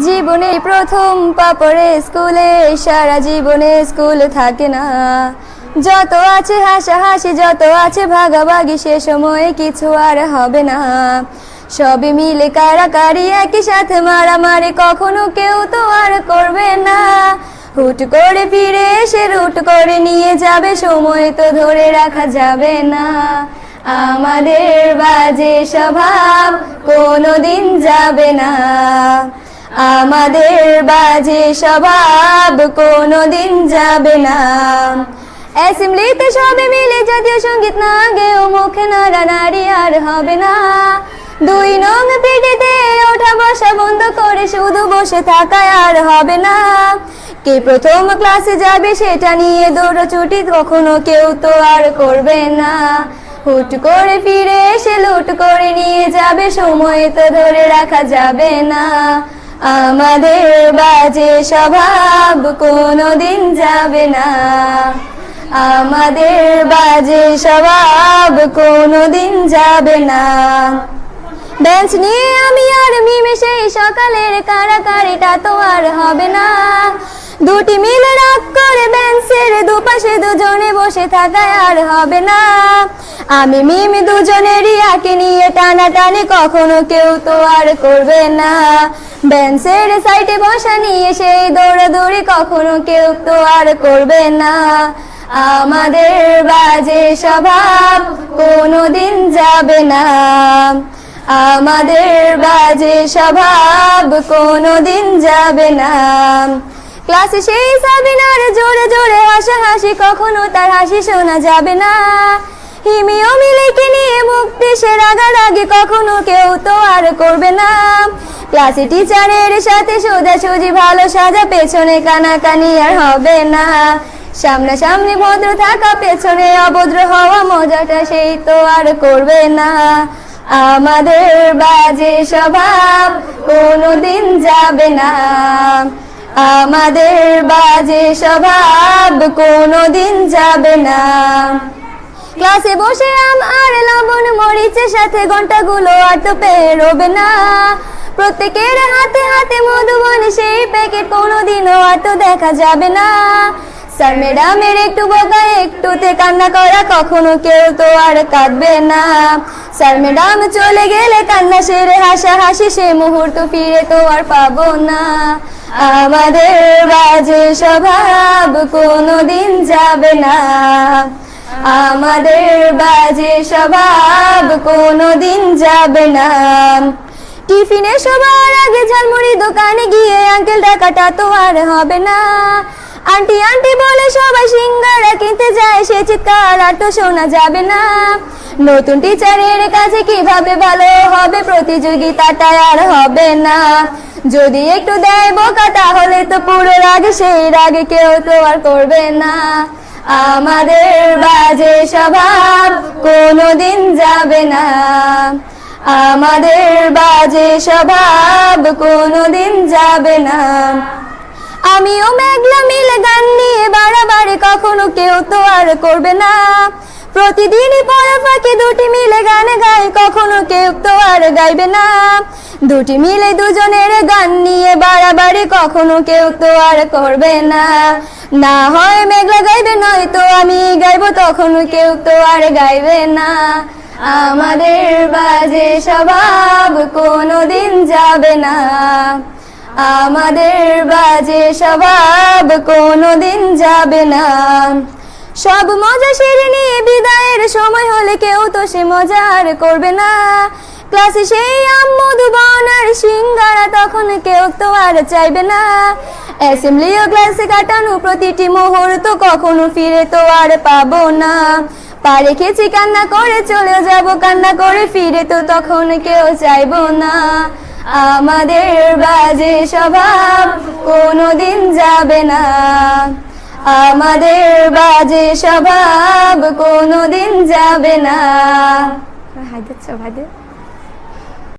জীবনে প্রথম পা পড়ে স্কুলে, সারা জীবনে স্কুল থাকে না। যত আছে হাসাহাসি, যত আছে ভাগাভাগি, সে সময়ে কিছু আর হবে না। সবে মিলে কারাকারি, একই সাথে মারামারি, কখনো কেউ তো আর করবে না। হুট করে ফিরে এসে রুট করে নিয়ে যাবে, সময় তো ধরে রাখা যাবে না। আমাদের বাজে স্বভাব কোনোদিন যাবে না, আমাদের বাজে স্বভাব কোনোদিন যাবে না। অ্যাসেম্বলিতে সবে মিলে জাতীয় সঙ্গীত না গেয়েও মুখে নাড়ানাড়ি আর হবে না। 2 নং পিটিতে ওঠা বসা বন্ধ করে শুধু বসে থাকায় আর হবে না। কে প্রথম ক্লাসে যাবে সেটা নিয়ে দৌড়ছুটি কখনো কেউ তো আর করবে না। হুট করে ফিরে এসে লুট করে নিয়ে যাবে, সময় তো ধরে রাখা যাবে না। আমাদের বাজে স্বভাব কোনোদিন যাবে না, আমাদের বাজে স্বভাব কোনোদিন যাবে না। বেঞ্চ নিয়ে আমি আর মিমে সেই সকালের কারাকারিটা তো আর হবে না। দুটি মিলে রাগ করে বেঞ্চের দুপাশে দুজনে বসে থাকায় আর হবে না। আমি মিমি দুজনেরই আঁকে নিয়ে টানাটানি কখনো কেউ তো আর করবে না। বেঞ্চের সাইডে বসা নিয়ে সেই দৌড়াদৌড়ি কখনো কেউ তো আর করবে না। আমাদের বাজে স্বভাব কোনোদিন যাবে না, আমাদের বাজে স্বভাব কোনোদিন যাবে না। ক্লাসে সেই সাবিনার জোরে জোরে হাসাহাসি, কখনো তার হাসি শোনা যাবে না। হিমিও মিলেকে নিয়ে মুক্তি সে রাগারাগি কখনো কেউ তো আর করবে না। ক্লাসে টিচারের সাথে সোজাসুজি ভালো সাজা, পেছনে কানাকানি আর হবে না। সামনাসামনি ভদ্র থাকা, পেছনে অভদ্র হওয়া, মজাটা সেই তো আর করবে না। আমাদের বাজে স্বভাব কোনোদিন যাবে না, আমাদের বাজে স্বভাব কোনোদিন যাবে না। ক্লাসে বসে আম আর লবণ মরিচের সাথে ঘন্টাগুলো আর তো পেরোবে না। প্রত্যেকের হাতে হাতে মধুবন সেই প্যাকেট কোনোদিনও আর তো দেখা যাবে না। স্যার ম্যাডামের একটু বকা একটুতে কান্না করা, কখনো কেউ তো আর কাঁদবে না। স্যার ম্যাডাম চলে গেলে কান্না সেরে হাসাহাসি, সে মুহূর্ত ফিরে তো আর পাবো না। আমাদের বাজে স্বভাব কোনোদিন যাবে না, আমাদের বাজে স্বভাব কোনোদিন যাবে না। টিফিনে সবার আগে ঝালমুড়ি দোকানে গিয়ে আঙ্কেল ডাকাটা তো আর হবে না। আন্টি আন্টি বলে সবাই সিঙ্গারা কিনতে যায়, সে চিৎকার আর তো শোনা যাবে না। নতুন টিচারের কাছে কিভাবে ভালো হবে, প্রতিযোগিতাটা আর হবে না। যদি একটু দেয় বোকা তাহলে তো পুরো রাগ, সেই রাগে কেউ তো আর করবে না। আমাদের বাজে স্বভাব কোনোদিন যাবে না, আমাদের বাজে স্বভাব কোনোদিন যাবে না। আমিও মেঘলা মিলে গান নিয়ে বাড়াবাড়ি, কখনো কেউ তো আর করবে না। প্রতিদিনই পড়া ফাঁকি দুটি মিলে গান গাই, কখনো কেউ তো আর গাইবে না। দুটি মিলে দুজনের গান নিয়ে বাড়াবাড়ি, কখনো কেউ তো আর করবে না। না হয় মেঘলা গাইবে, নয়তো আমি গাইবো, তখনও কেউ তো আর গাইবে না। আমাদের বাজে স্বভাব কোনোদিন যাবে না, আমাদের বাজে স্বভাব কোনোদিন যাবে না। সব মজা সেরে নিয়ে বিদায়ের সময় হলে কেউ তো সে মজা আর করবে না। ক্লাসে সেই আম মধুবন আর সিঙ্গারা, তখন কেউ তো আর চাইবে না। অ্যাসেম্বলি ও ক্লাসে কাটানো প্রতিটি মুহূর্ত কখনো ফিরে তো আর পাবো না। পা রেখেছি কান্না করে চলে যাব, কান্না করে ফিরে তো তখন কেউ চাইবো না। আমাদের বাজে স্বভাব কোনোদিন যাবে না, আমাদের বাজে স্বভাব কোনোদিন যাবে না। হাই দিচ্ছ ভাই।